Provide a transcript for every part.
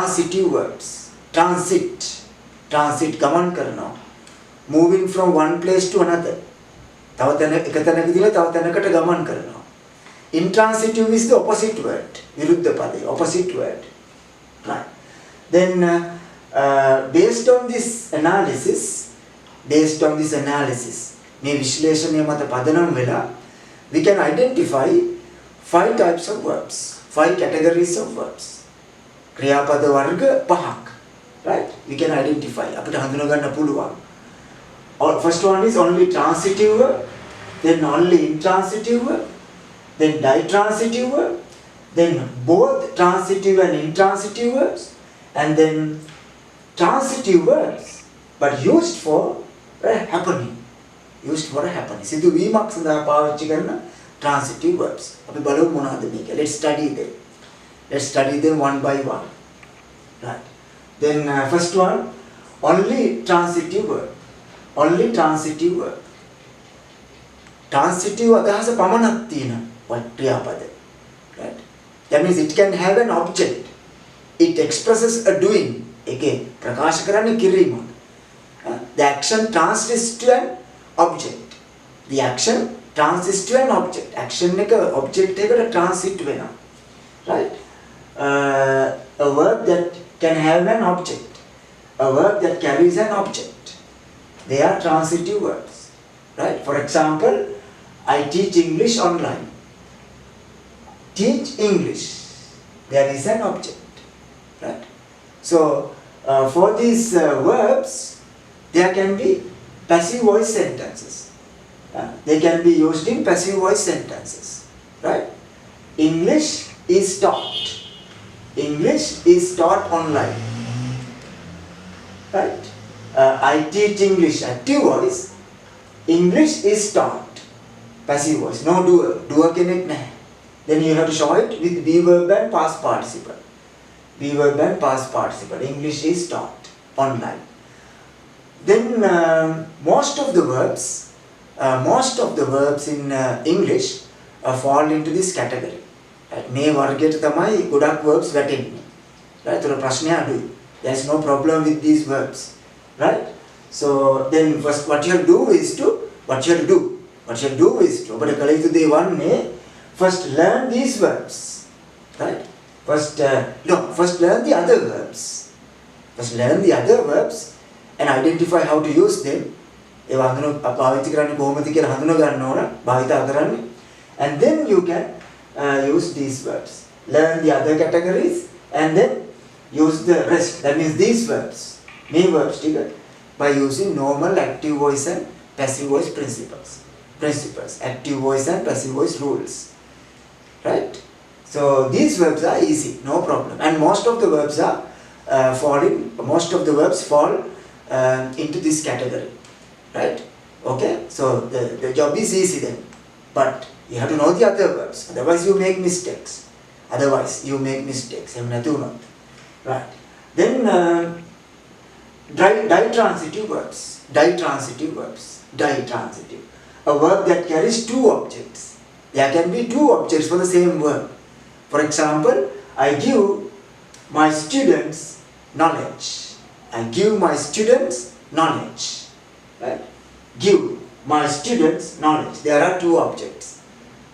Intransitive verbs. Transit gaman karana. Moving from one place to another. Gaman karana. Intransitive is the opposite word. Viruddha pada, opposite word. Right. Then based on this analysis, මේ විශ්ලේෂණය මත පදනම් වෙලා we can identify 5 types of verbs, 5 categories of verbs. ක්‍රියාපද වර්ග 5ක්. Right? We can identify. අපිට හඳුනා ගන්න පුළුවන්. First one is only transitive verb, then only intransitive verb, then ditransitive verb, then both transitive and intransitive verbs, and then transitive verbs but used for a happening. Used for a happening. සිදුවීමක් සඳහා පාවිච්චි කරන transitive verbs. අපි බලමු මොනවද මේක. Let's study them one by one. Right. Then first one, only transitive verb. Only transitive verb. Transitive අදහස පමණක් තියෙන ක්‍රියාපද. Right. That means it can have an object. It expresses a doing. ඒකේ ප්‍රකාශ කරන්නේ කිරීමක්. The action translates to an object. The action translates to an object. Action එක object එකට transit වෙනවා. Right? A verb that can have an object. A verb that carries an object. They are transitive verbs. Right? For example, I teach English online. Teach English. There is an object. Right? So, for these verbs, there can be passive voice sentences. They can be used in passive voice sentences. Right? English is taught. English is taught online. Right? I teach English, active voice. English is taught. Passive voice. No doer. Doer kenek naha. Then you have to show it with be verb and past participle. Be verb and past participle. English is taught online. Then most of the verbs in English fall into this category. මේ වර්ගයට තමයි ගොඩක් verbs වැටෙන්නේ. Right? ඒතර ප්‍රශ්නය අඩුයි. There is no problem with these verbs. Right? So then first what you have to do is to ඔබට කළ යුතු දේ වන්නේ first learn these verbs. Right? First learn the other verbs. First learn the other verbs and identify how to use them. ඒවා පාවිච්චි කරන්නේ කොහොමද කියලා හඳුනා ගන්න ඕන, භාවිතා කරන්නේ. And then you can use these verbs. Learn the other categories and then use the rest. That means these verbs. මේ verbs ටික by using normal active voice and passive voice principles. Active voice and passive voice rules. Right? So these verbs are easy, no problem. And most of the verbs fall into this category. Right? Okay? So the job is easy then. But you have to know the other verbs. Otherwise you make mistakes. Right? Then ditransitive verbs. A verb that carries two objects. There can be two objects for the same verb. For example, I give my students knowledge. Right? Give my students knowledge. There are two objects.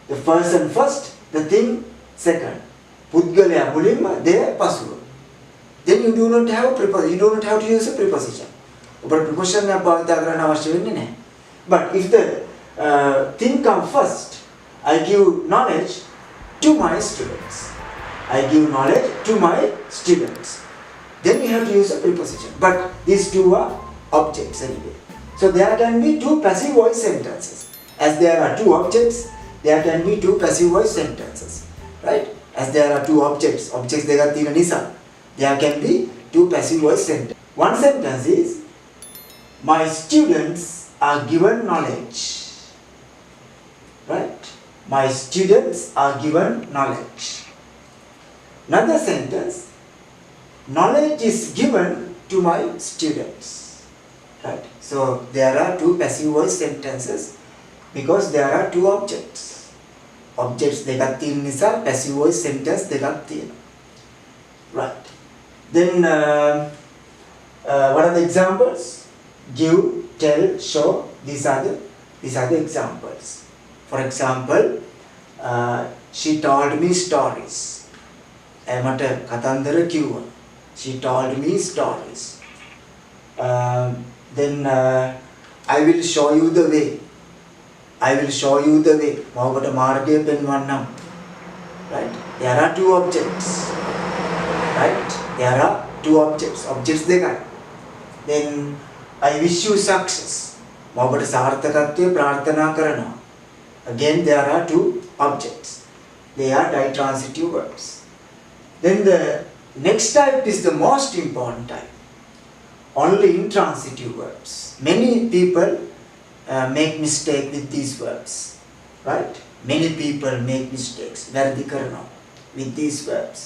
The person first, the thing second. පුද්ගලයා මුලින්ම දෙය පසුව. Then you do not have to use a preposition. ඔබට preposition එකක් භාවිත කරන්න අවශ්‍ය වෙන්නේ නැහැ. But if the thing come first, I give knowledge to my students. Then you have to use a preposition. But these two are objects anyway. So there can be two passive voice sentences. As there are two objects, there can be two passive voice sentences. Right? As there are two objects දෙකක් තියෙන නිසා there can be two passive voice sentences. One sentence is, my students are given knowledge. Right? My students are given knowledge. Another sentence, knowledge is given to my students. Right? So there are two passive voice sentences because there are two objects. Objects දෙකක් තියෙන නිසා passive voice sentence දෙකක් තියෙනවා. Right? Then what are the examples? Give, tell, show. These are the examples. For example, she told me stories. මට කතන්දර කිව්වා. She told me stories. Then I will show you the way. I will show you the way. මොකට මාර්ගය පෙන්වන්නම්. Right? There are two objects. Right? There are two objects. Objects දෙකයි. Then I wish you success. මොකට සාර්ථකත්වය ප්‍රාර්ථනා කරනවා. Again there are two objects. They are ditransitive verbs. Then the next type is the most important type. Only intransitive verbs. Many people make mistake with these verbs. Right? Many people make mistakes. වැරදි කරනවා with these verbs.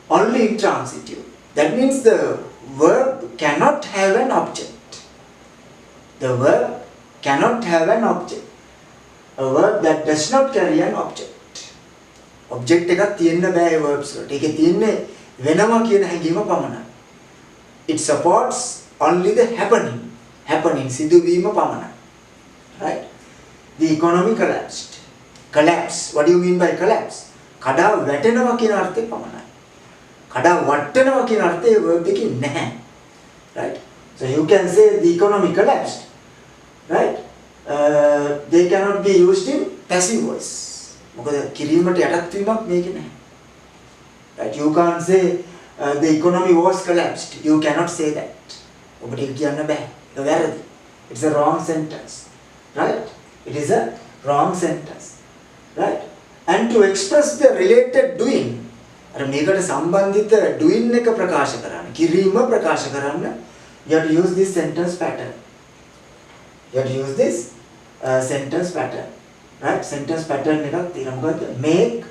Only intransitive. That means the verb cannot have an object. The verb cannot have an object. A verb that does not carry an object. Object එකක් තියෙන්න බෑ ඒ verbs වලට. ඒකේ තියෙන්නේ වෙනවා කියන හැඟීම පමණයි. It supports only the happening. Happening සිදුවීම පමණයි. Right? The economy collapsed. Collapse. What do you mean by collapse? කඩා වැටෙනවා කියන අර්ථය පමණයි. කඩා වට්ටනවා කියන අර්ථය verb එකේ නැහැ. Right? So you can say the economy collapsed. Right? They cannot be used in passive voice. මොකද කිරීමට යටත් වීමක් මේකේ නැහැ. Right? You can't say the economy was collapsed. You cannot say that. ඔබට ඒක කියන්න බෑ. ඒක වැරදි. It's a wrong sentence. Right? It is a wrong sentence. Right? And to express the related doing, අර මේකට සම්බන්ධිත doing එක ප්‍රකාශ කරන්න, කිරීම ප්‍රකාශ කරන්න, you have to use this sentence pattern. You have to use this sentence pattern. Right? Sentence pattern එකක් තියෙනවා. මොකද make,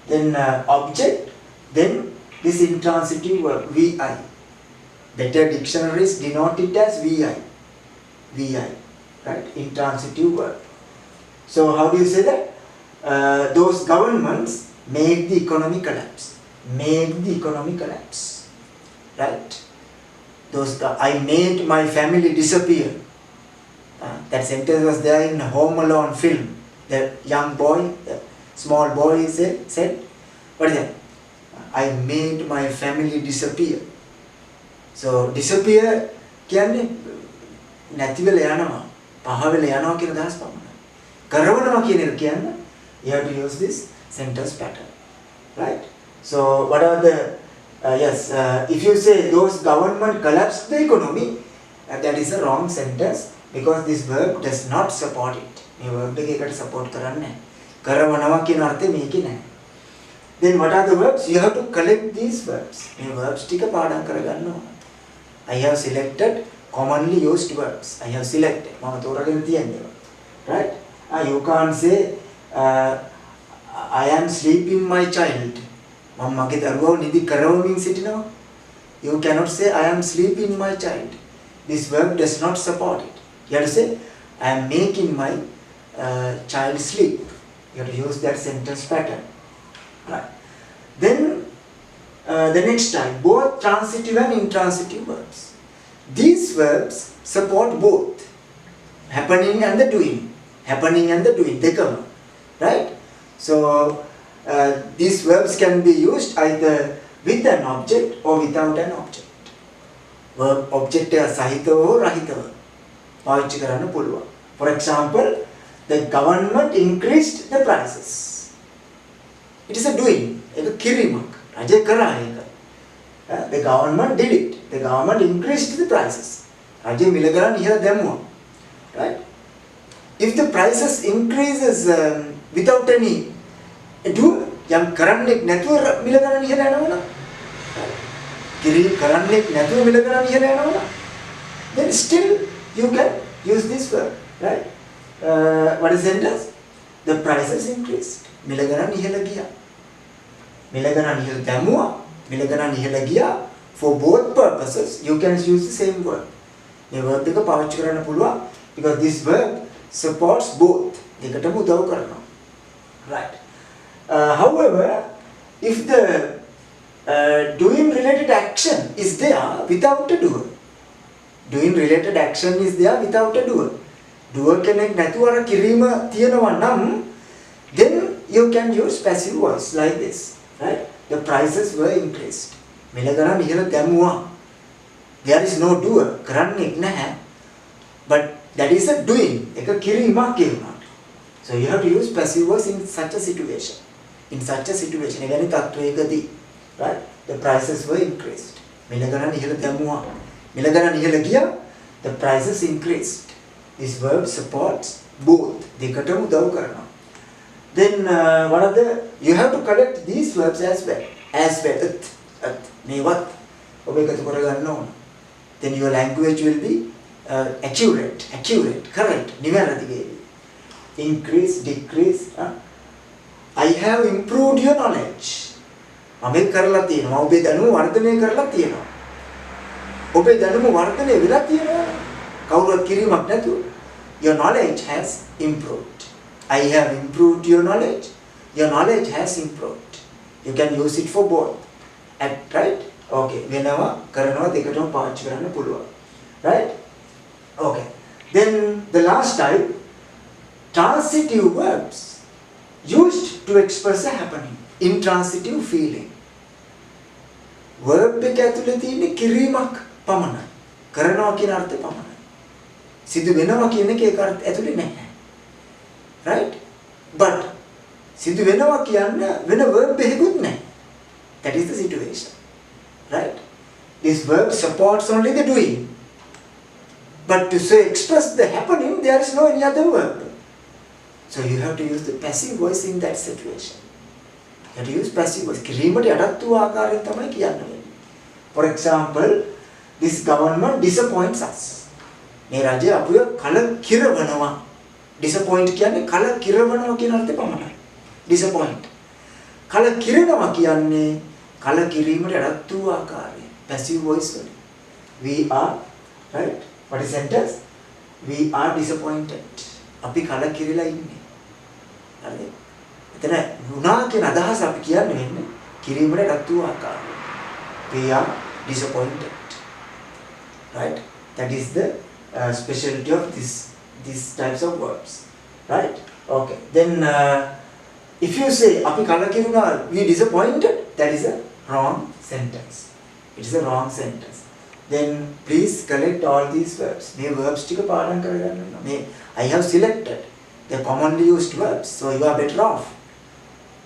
then object, then this intransitive verb vi. Better dictionaries denote it as vi. Right? Intransitive verb. So how do you say that? Those governments made the economy collapse. Made the economy collapse. Right? I made my family disappear. That sentence was there in Home Alone film. The young boy, the small boy said, what is that? I made my family disappear. So disappear කියන්නේ නැති වෙලා යනවා, පහ වෙලා යනවා කියන අදහස් පමණයි. කරවනවා කියන එක කියන්නේ you have to use this sentence pattern. Right? So what are the if you say those government collapsed the economy, that is a wrong sentence because this verb does not support it. මේ verb එක එකට support කරන්නේ නැහැ. කරවනවා කියන අර්ථය මේකේ නැහැ. Then what are the verbs? You have to collect these verbs. මේ verbs ටික පාඩම් කරගන්න ඕන. I have selected commonly used verbs. I have selected. මම තෝරාගෙන තියන්නේ. Right? You can't say I am sleeping my child. මම මගේ දරුවව නිදි කරවමින් සිටිනවා. You cannot say I am sleeping my child. This verb does not support it. You have to say I am making my child sleep. You have to use that sentence pattern. Right. Then the next type, both transitive and intransitive verbs. These verbs support both happening and the doing. Happening and the doing. dekama. Right? So these verbs can be used either with an object or without an object. Verb object එක සහිතව හෝ රහිතව පාවිච්චි කරන්න පුළුවන්. For example, the government increased the prices. It is a doing. ඒක කිරීමක්. රජය කරා ඒක. The government did it. The government increased the prices. රජය මිල ගණන් ඉහළ දැම්මා. Right? If the prices increases without any do යම් කරන්නෙක් නැතුව මිල ගණන් ඉහළ යනවා. කිරි කරන්නෙක් නැතුව මිල ගණන් ඉහළ යනවා. Then still you can use this verb. Right? What is the sentence? The prices increased. මිල ගණන් ඉහළ ගියා. මිල ගණන් ඉහළ දැමුවා. මිල ගණන් ඉහළ ගියා. For both purposes you can use the same verb. මේ verb එක පාවිච්චි කරන්න පුළුවන් because this verb supports both. දෙකටම උදව් කරනවා. Right. However, if the doing related related action is there without a doer. Doing related action is there without a doer. Doer කෙනෙක් නැතුව අර කිරීම තියෙනවා නම් then you can use passive voice like this, right? The prices were increased. මිල ගණන් ඉහළ දැමුවා. There is no doer. කරන්නෙක් නැහැ. But that is a doing. එක කිරීමක් කියනවා. So you have to use passive voice in such a situation. In such a situation, එවැනි තත්වයකදී, right? The prices were increased. මිල ගණන් ඉහළ දැමුවා. මිල ගණන් ඉහළ ගියා. The prices increased. This verb supports both. දෙකටම උදව් කරනවා. Then what are the? You have to collect these verbs as well. As well. මේවත් ඔබ එකතු කරගන්න ඕන. Then your language will be accurate, correct. නිවැරදි වේවි. Increase, decrease. I have improved your knowledge. මම ඒක කරලා තියෙනවා. ඔබේ දැනුම වර්ධනය කරලා තියෙනවා. ඔබේ දැනුම වර්ධනය වෙලා තියෙනවා. කවුරුත් කිරීමක් නැතුව. Your knowledge has improved. I have improved your knowledge. Your knowledge has improved. You can use it for both. Right? Okay. වෙනවා කරනවා දෙකටම පාවිච්චි කරන්න පුළුවන්. Right? Okay. Then the last type, transitive verbs used to express a happening. Intransitive feeling. Verb එක ඇතුලේ තියෙන කිරීමක් පමණයි. කරනවා කියන අර්ථය පමණයි. සිදු වෙනවා කියන එක ඒක ඇතුලේ නැහැ. Right? But සිදු වෙනවා කියන්න වෙන verb එකකුත් නැහැ. That is the situation. Right? This verb supports only the doing. But to say express the happening, there is no any other verb. So you have to use the passive voice in that situation. You have to use passive voice. කිරීමට යටත් වූ ආකාරයෙන් තමයි කියන්න වෙන්නේ. For example, this government disappoints us. මේ රජය අපිව කලකිරවනවා. Disappoint කියන්නේ කලකිරවනවා කියන අර්ථය පමණයි. Disappoint. කලකිරෙනවා කියන්නේ කලකිරීමට යටත් වූ ආකාරය. Passive voice වලින්. We are, right? What is sentence? We are disappointed. අපි කලකිරිලා ඉන්නේ. හරිද? එතන වුණා කියන අදහස අපි කියන්නේ වෙන්නේ කිරීමට යටත් වූ ආකාරය. We are disappointed. Right? That is the specialty of these types of verbs. Right? Okay. Then if you say අපි කලකිරුණා, we disappointed, that is a wrong sentence. It is a wrong sentence. Then please collect all these verbs. මේ verbs ටික පාඩම් කරගන්න ඕනේ. I have selected the commonly used verbs, so you are better off.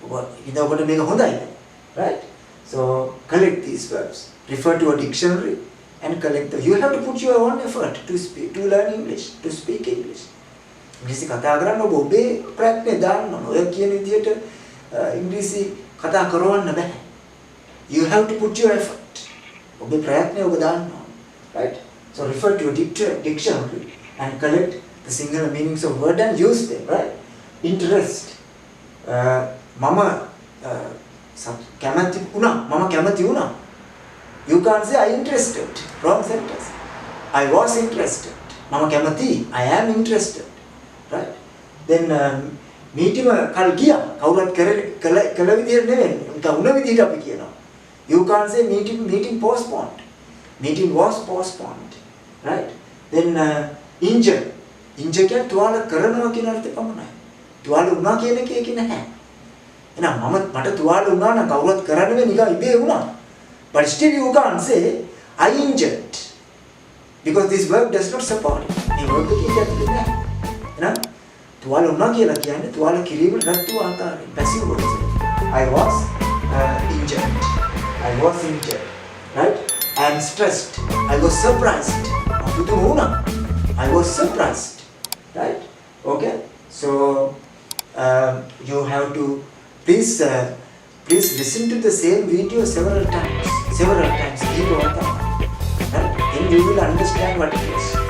ඔබට මේක හොඳයි. Right? So collect these verbs. Refer to a dictionary and collect them. You have to put your own effort to speak, to learn English, to speak English. ඉංග්‍රීසි කතා කරන්න ඔබේ ප්‍රයත්නය දාන්න ඕන. ඔය කියන විදිහට ඉංග්‍රීසි කතා කරවන්න බෑ. You have to put your effort. ඔබේ ප්‍රයත්නය ඔබ දාන්න ඕන. Right? So refer to a dictionary and collect the Sinhala meanings of word and use them. Right? Interest. මම කැමති වුණා. You can't say I interested. Wrong sentence. I was interested. මම කැමති. I am interested. Right? Then meeting කල් ගියා. කවුරුත් කළ විදිහට නෙවෙයි. ඒක උන විදිහට අපි කියනවා. You can't say meeting postponed. Meeting was postponed. Right? Then injured. Injured කියන්නේ තුවාල කරනවා කියන අර්ථය පමණයි. තුවාල වුණා කියන එක ඒක නැහැ. එහෙනම් මට තුවාල වුණා නම් කවුරුත් කරන්න වෙන්නේ නිකන් ඉබේ වුණා. But still you can't say I injured. Because this verb does not support it. මේ verb එක ඇතුලේ නැහැ. එහෙනම් තුවාල වුණා කියලා කියන්නේ තුවාල කිරීමට රත් වූ ආකාරය. Passive voice. I was injured. I was injured. Right? I am stressed. I was surprised. I was surprised. Right? Okay? So you have to please listen to the same video several times. Right? Then you will understand what it is.